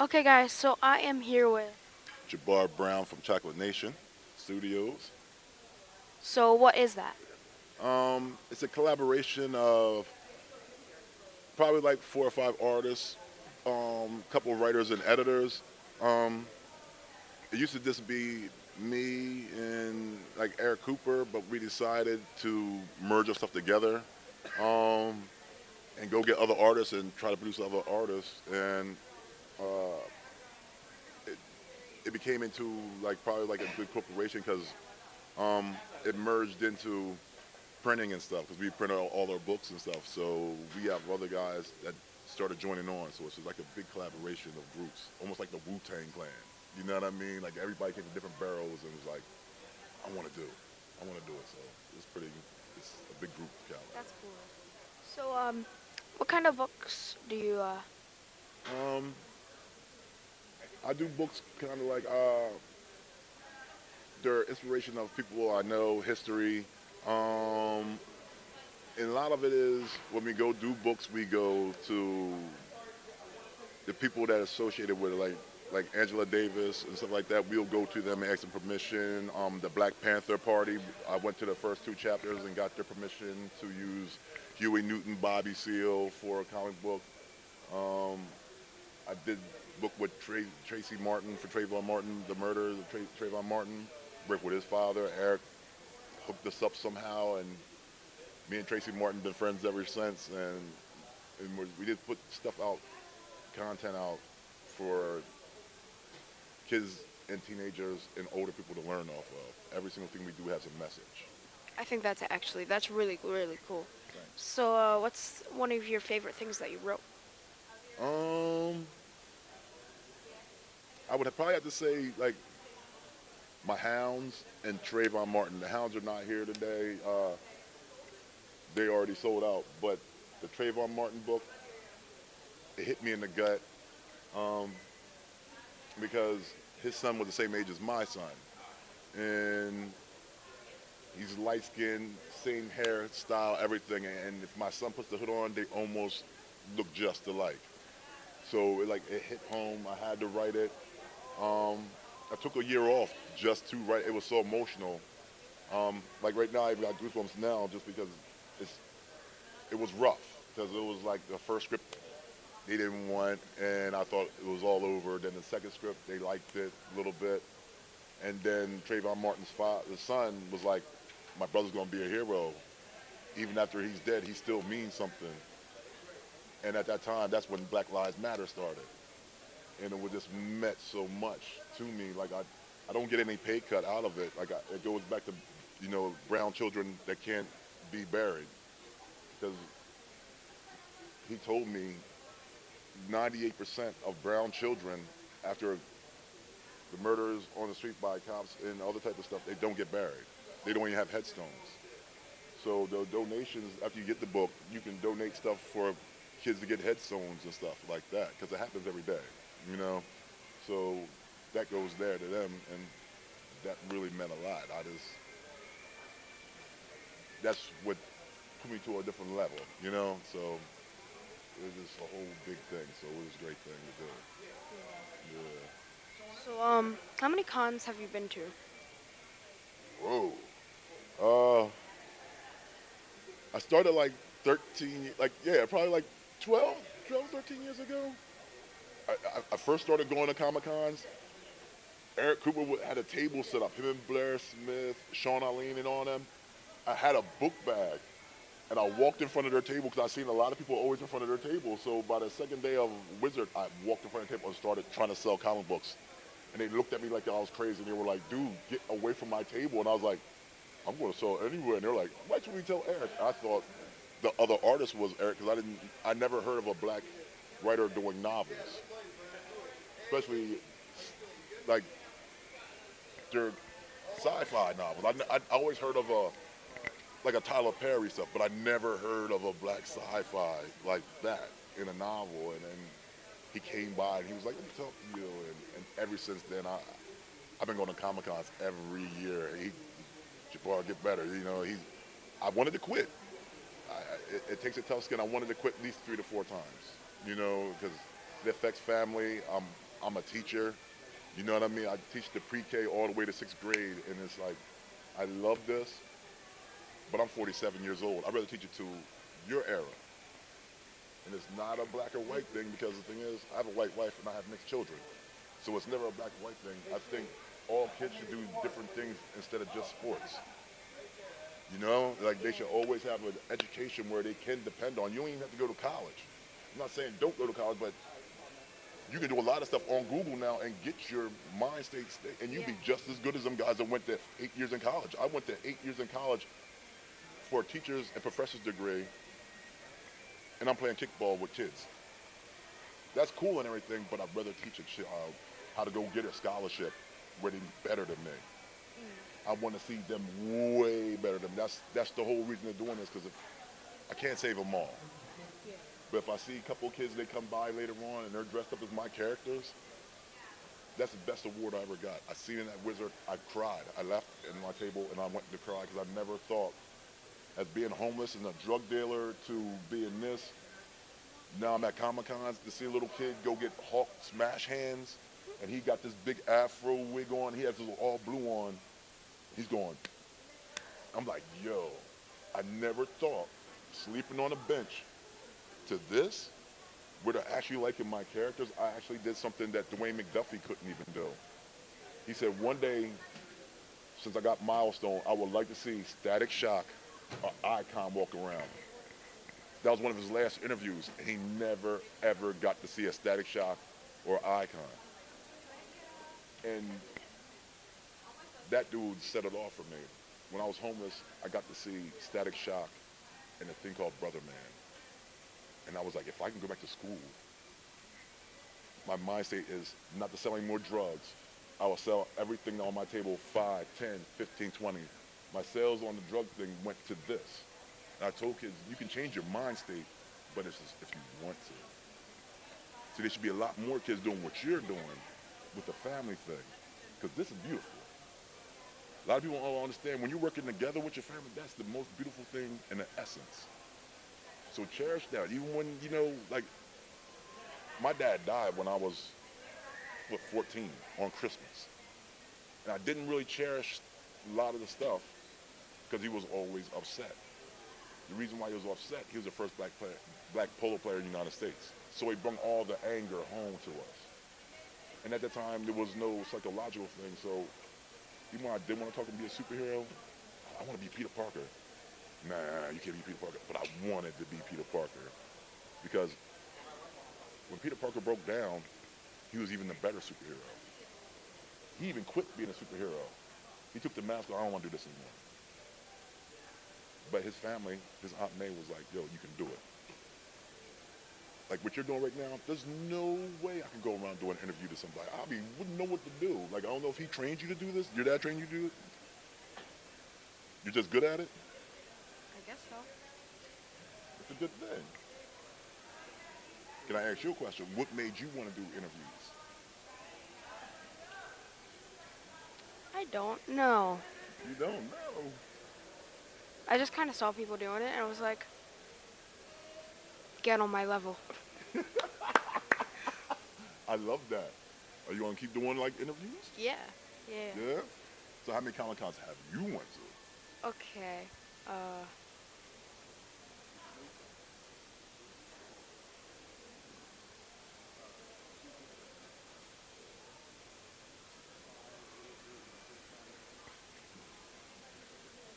Okay, guys, so I am here with. Jabbar Brown from Chocolate Nation Studios. So, what is that? It's a collaboration of probably like 4 or 5 artists, couple of writers and editors. Um, it used to just be me and like Eric Cooper, but we decided to merge our stuff together um, and go get other artists and try to produce other artists. And uh, it, it became into like probably like a good corporation because it merged into printing and stuff because we print all our books and stuff. So we have other guys that started joining on. So it's just like a big collaboration of groups, almost like the Wu-Tang Clan. You know what I mean? Like everybody came from different barrels and was like, I want to do it. I want to do it. So it's a big group That's cool. So, what kind of books do you? Um, I do books kind of like they're inspiration of people I know, history. Um, and a lot of it is when we go do books, we go to the people that are associated with it, like Angela Davis and stuff like that. We'll go to them and ask them permission. The Black Panther Party, I went to the first 2 chapters and got their permission to use Huey Newton, Bobby Seale for a comic book. Um, I did book with Tracy Martin for Trayvon Martin, the murder of Trayvon Martin. Worked with his father. Eric hooked us up somehow, and me and Tracy Martin been friends ever since. And we did put stuff out, content out for kids and teenagers and older people to learn off of. Every single thing we do has a message. I think that's really really cool. Thanks. So, what's one of your favorite things that you wrote? Um, I would probably have to say like my Hounds and Trayvon Martin. The Hounds are not here today. They already sold out. But the Trayvon Martin book, it hit me in the gut um, because his son was the same age as my son, and he's light skinned, same hairstyle, everything. And if my son puts the hood on, they almost look just alike. So it hit home. I had to write it. Um, I took a year off just to write. It was so emotional. Like right now, I've got goosebumps now just because it's it was rough because it was like the first script they didn't want, and I thought it was all over. Then the second script they liked it a little bit, and then Trayvon Martin's the son, was like, "My brother's gonna be a hero. Even after he's dead, he still means something." And at that time, that's when Black Lives Matter started, and it was just meant so much to me. Like I don't get any pay cut out of it. It goes back to, brown children that can't be buried because he told me 98% of brown children after the murders on the street by cops and other type of stuff, they don't get buried. They don't even have headstones. So the donations, after you get the book, you can donate stuff for kids to get headstones and stuff like that because it happens every day, you know. So that goes there to them, and that really meant a lot. That's what put me to a different level, you know. So it was just a whole big thing. So it was a great thing to do. Yeah. So, how many cons have you been to? Whoa. Uh, I started like 13, like, yeah, probably like 12, 13 years ago. I first started going to Comic Cons. Eric Cooper had a table set up, him and Blair Smith, Sean Arlene, and all them. I had a book bag, and I walked in front of their table because I seen a lot of people always in front of their table. So by the second day of Wizard, I walked in front of the table and started trying to sell comic books. And they looked at me like I was crazy, and they were like, "Dude, get away from my table." And I was like, "I'm going to sell anywhere." And they're like, "Why should we tell Eric?" I thought the other artist was Eric because I never heard of a black writer doing novels, especially like they're sci-fi novels. I always heard of like a Tyler Perry stuff, but I never heard of a black sci-fi like that in a novel. And then he came by and he was like, "Let me talk to you." And ever since then, I've been going to Comic Cons every year. Jabbar, get better. I wanted to quit. It takes a tough skin. I wanted to quit at least 3 to 4 times, because it affects family. I'm a teacher. You know what I mean? I teach the pre-K all the way to sixth grade, and it's like I love this, but I'm 47 years old. I'd rather teach it to your era, and it's not a black or white thing because the thing is, I have a white wife and I have mixed children, so it's never a black or white thing. I think all kids should do different things instead of just sports. You know, like they should always have an education where they can depend on. You don't even have to go to college. I'm not saying don't go to college, but you can do a lot of stuff on Google now and get your mind state, and you Yeah. be just as good as them guys that went to 8 years in college. I went to 8 years in college for a teacher's and professor's degree, and I'm playing kickball with kids. That's cool and everything, but I'd rather teach a child how to go get a scholarship where they're better than me. I want to see them way better than me. That's the whole reason they're doing this because I can't save them all. Yeah. But if I see a couple of kids they come by later on and they're dressed up as my characters, that's the best award I ever got. I seen it at Wizard. I cried. I left in my table and I went to cry because I never thought, as being homeless and a drug dealer to being this. Now I'm at Comic Cons to see a little kid go get Hulk smash hands, and he got this big Afro wig on. He has this all blue on. He's going. I'm like, yo, I never thought sleeping on a bench to this, where they're actually liking my characters. I actually did something that Dwayne McDuffie couldn't even do. He said, one day, since I got Milestone, I would like to see Static Shock or Icon walk around. That was one of his last interviews, and he never, ever got to see a Static Shock or Icon. And that dude set it off for me. When I was homeless, I got to see Static Shock and a thing called Brother Man. And I was like, if I can go back to school, my mind state is not to sell any more drugs. I will sell everything on my table, 5, 10, 15, 20. My sales on the drug thing went to this. And I told kids, you can change your mind state, but it's just if you want to. So there should be a lot more kids doing what you're doing with the family thing, because this is beautiful. A lot of people don't understand when you're working together with your family, that's the most beautiful thing in the essence. So cherish that. Even when, like my dad died when I was, 14 on Christmas. And I didn't really cherish a lot of the stuff because he was always upset. The reason why he was upset, he was the first black polo player in the United States. So he brought all the anger home to us. And at the time, there was no psychological thing. So even when I did want to talk and be a superhero, I want to be Peter Parker. Nah, you can't be Peter Parker. But I wanted to be Peter Parker because when Peter Parker broke down, he was even the better superhero. He even quit being a superhero. He took the mask off. I don't want to do this anymore. But his family, his Aunt May was like, yo, you can do it. Like what you're doing right now, there's no way I can go around doing an interview to somebody. Wouldn't know what to do. Like, I don't know if he trained you to do this. Your dad trained you to do it? You're just good at it? I guess so. It's a good thing. Can I ask you a question? What made you want to do interviews? I don't know. You don't know. I just kind of saw people doing it, and I was like, get on my level. I love that. Are you going to keep doing like interviews? Yeah. Yeah. Yeah? So how many Comic Cons have you went to? Okay. Uh,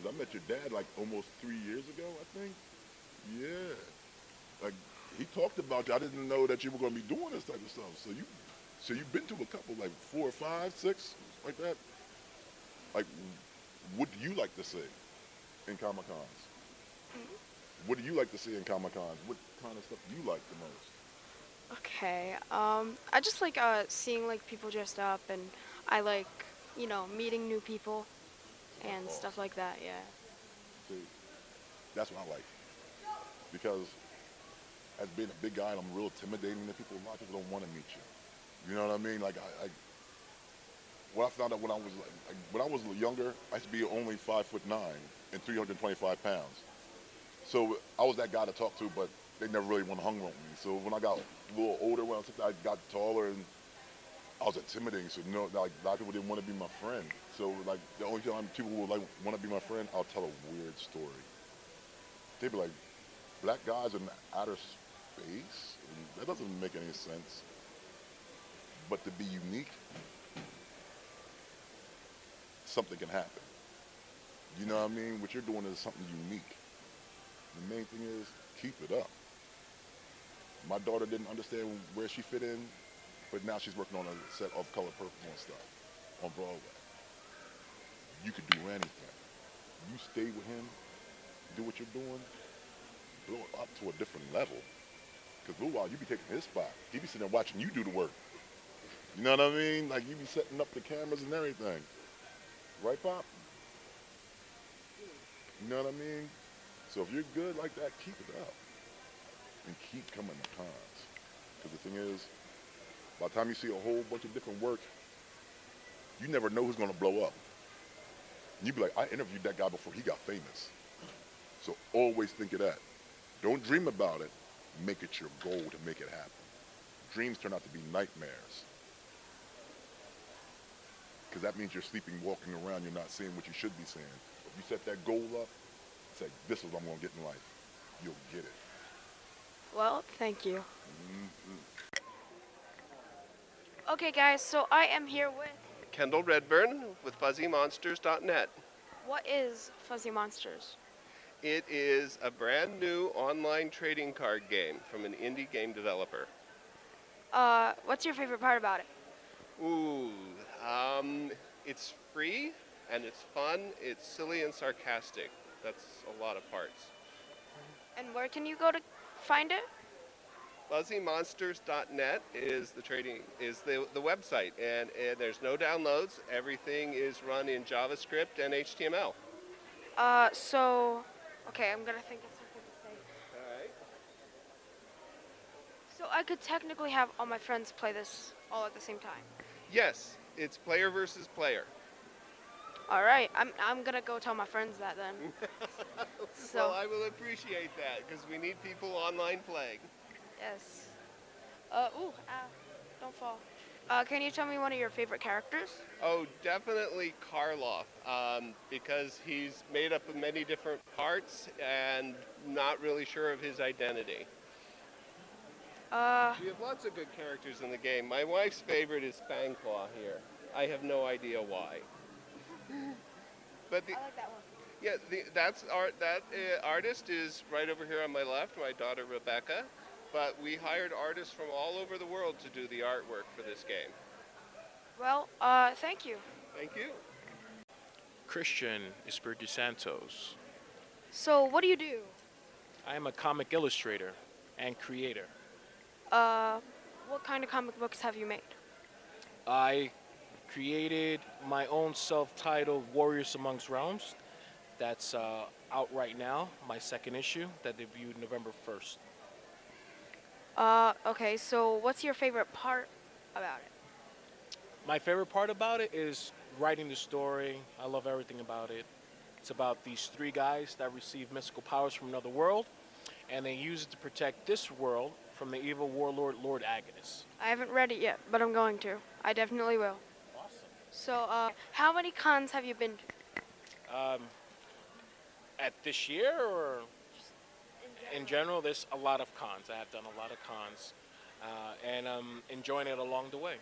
'Cause I met your dad like almost 3 years ago, I think. Yeah. Like he talked about you. I didn't know that you were going to be doing this type of stuff. So you've been to a couple, like 4 or 5, 6, like that. Like, what do you like to see in Comic Cons? What do you like to see in Comic Cons? What kind of stuff do you like the most? okay. I just like seeing like people dressed up, and I like meeting new people That's and stuff awesome. like that. Yeah. See, that's what I like because as being a big guy, I'm real intimidating to people. A lot of people don't want to meet you. You know what I mean? Like what I found out when when I was younger, I used to be only 5'9" and 325 pounds. So I was that guy to talk to, but they never really want to hang with me. So when I got a little older, when I got taller, and I was intimidating, so no, like a lot of people didn't want to be my friend. So like the only time people would like want to be my friend, I'll tell a weird story. They'd be like, black guys in outer space? And that doesn't make any sense. But to be unique, something can happen. You know what I mean? What you're doing is something unique. The main thing is keep it up. My daughter didn't understand where she fit in, but now she's working on a set of Color Purple and stuff on Broadway. You could do anything. You stay with him, do what you're doing, blow it up to a different level. Because for a while, you be taking his spot. He be sitting there watching you do the work. You know what I mean? Like you be setting up the cameras and everything. Right, Pop? You know what I mean? So if you're good like that, keep it up. And keep coming to cons. Because the thing is, by the time you see a whole bunch of different work, you never know who's going to blow up. And you be like, I interviewed that guy before he got famous. So always think of that. Don't dream about it. Make it your goal to make it happen. Dreams turn out to be nightmares. Because that means you're sleeping, walking around, you're not seeing what you should be seeing. If you set that goal up, say, this is what I'm going to get in life, you'll get it. Well, thank you. Mm-hmm. Okay, guys, so I am here with. Kendall Redburn with fuzzymonsters.net. What is Fuzzy Monsters? It is a brand new online trading card game from an indie game developer. What's your favorite part about it? Ooh, it's free and it's fun. It's silly and sarcastic. That's a lot of parts. And where can you go to find it? Fuzzymonsters.net is the website, and there's no downloads. Everything is run in JavaScript and HTML. Okay, I'm gonna think of something to say. All right. So I could technically have all my friends play this all at the same time. Yes, it's player versus player. All right, I'm gonna go tell my friends that then. So Well, I will appreciate that because we need people online playing. yes. Don't fall. Can you tell me one of your favorite characters? Oh, definitely Karloff, because he's made up of many different parts and not really sure of his identity. We have lots of good characters in the game. My wife's favorite is Fangclaw here. I have no idea why. But I like that one. yeah, that artist is right over here on my left, my daughter Rebecca. But we hired artists from all over the world to do the artwork for this game. Well, thank you. Thank you. Christian Espiritu Santos. So what do you do? I am a comic illustrator and creator. What kind of comic books have you made? I created my own self-titled Warriors Amongst Realms. That's out right now, my second issue that debuted November 1st. Okay, so what's your favorite part about it? My favorite part about it is writing the story. I love everything about it. It's about these three guys that receive mystical powers from another world, and they use it to protect this world from the evil warlord, Lord Agnes. I haven't read it yet, but I'm going to. I definitely will. Awesome. So, how many cons have you been to? At this year or in general, there's a lot of cons. I have done a lot of cons, and I'm enjoying it along the way.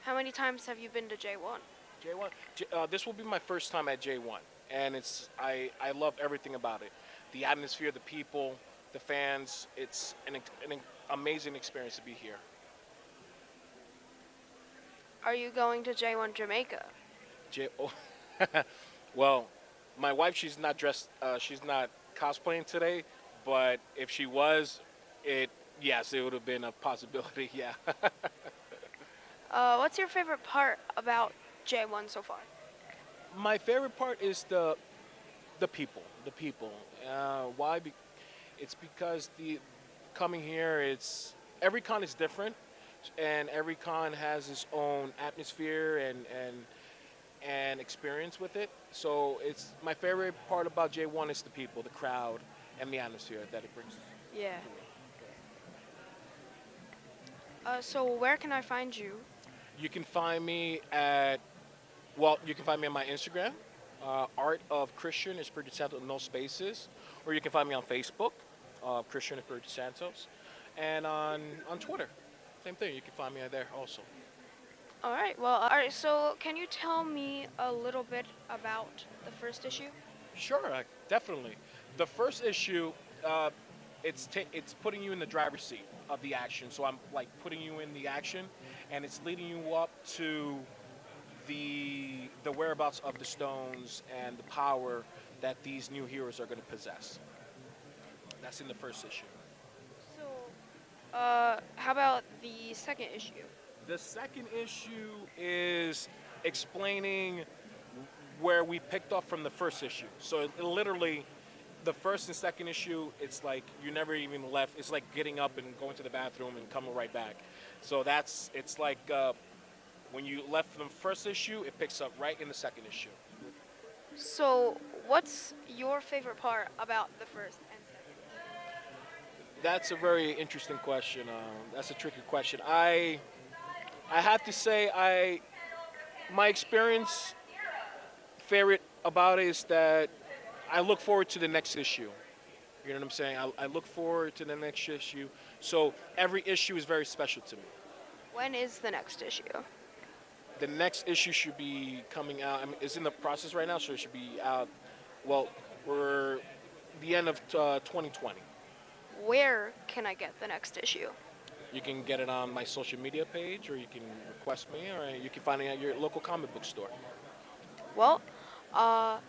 How many times have you been to J1? J1. This will be my first time at J1, and I love everything about it. The atmosphere, the people, the fans. It's an amazing experience to be here. Are you going to J1 Jamaica? Oh. Well, my wife, she's not dressed. She's not cosplaying today, but if she was, yes, it would have been a possibility. Yeah. What's your favorite part about J1 so far? My favorite part is the people. The people. Why? It's because the coming here. It's every con is different, and every con has its own atmosphere and experience with it. So it's my favorite part about J1 is the people, the crowd, and the atmosphere that it brings. Yeah. So where can I find you? You can find me at, well, you can find me on my Instagram, Art of Christian Espiritu Santo, no spaces, or you can find me on Facebook, Christian Espiritu Santos, and on Twitter, same thing. You can find me there also. All right. Well, all right. So, can you tell me a little bit about the first issue? Sure, definitely. The first issue, it's putting you in the driver's seat of the action. So I'm like putting you in the action, and it's leading you up to the whereabouts of the stones and the power that these new heroes are going to possess. That's in the first issue. So, how about the second issue? The second issue is explaining where we picked up from the first issue. So it literally, the first and second issue, it's like you never even left. It's like getting up and going to the bathroom and coming right back. So it's like when you left from the first issue, it picks up right in the second issue. So, what's your favorite part about the first and second? That's a very interesting question. That's a tricky question. I have to say my experience favorite about it is that I look forward to the next issue. You know what I'm saying? I look forward to the next issue. So every issue is very special to me. When is the next issue? The next issue should be coming out. I mean, it's in the process right now, so it should be out. Well, we're the end of 2020. Where can I get the next issue? You can get it on my social media page, or you can request me, or you can find it at your local comic book store. Well, I'm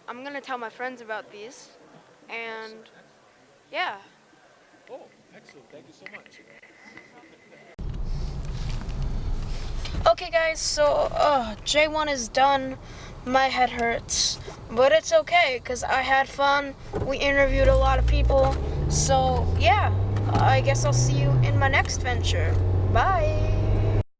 gonna tell my friends about these, and yeah. Oh, excellent. Thank you so much. Okay, guys, so J1 is done. My head hurts, but it's okay because I had fun. We interviewed a lot of people, so yeah, I guess I'll see you in my next venture. Bye.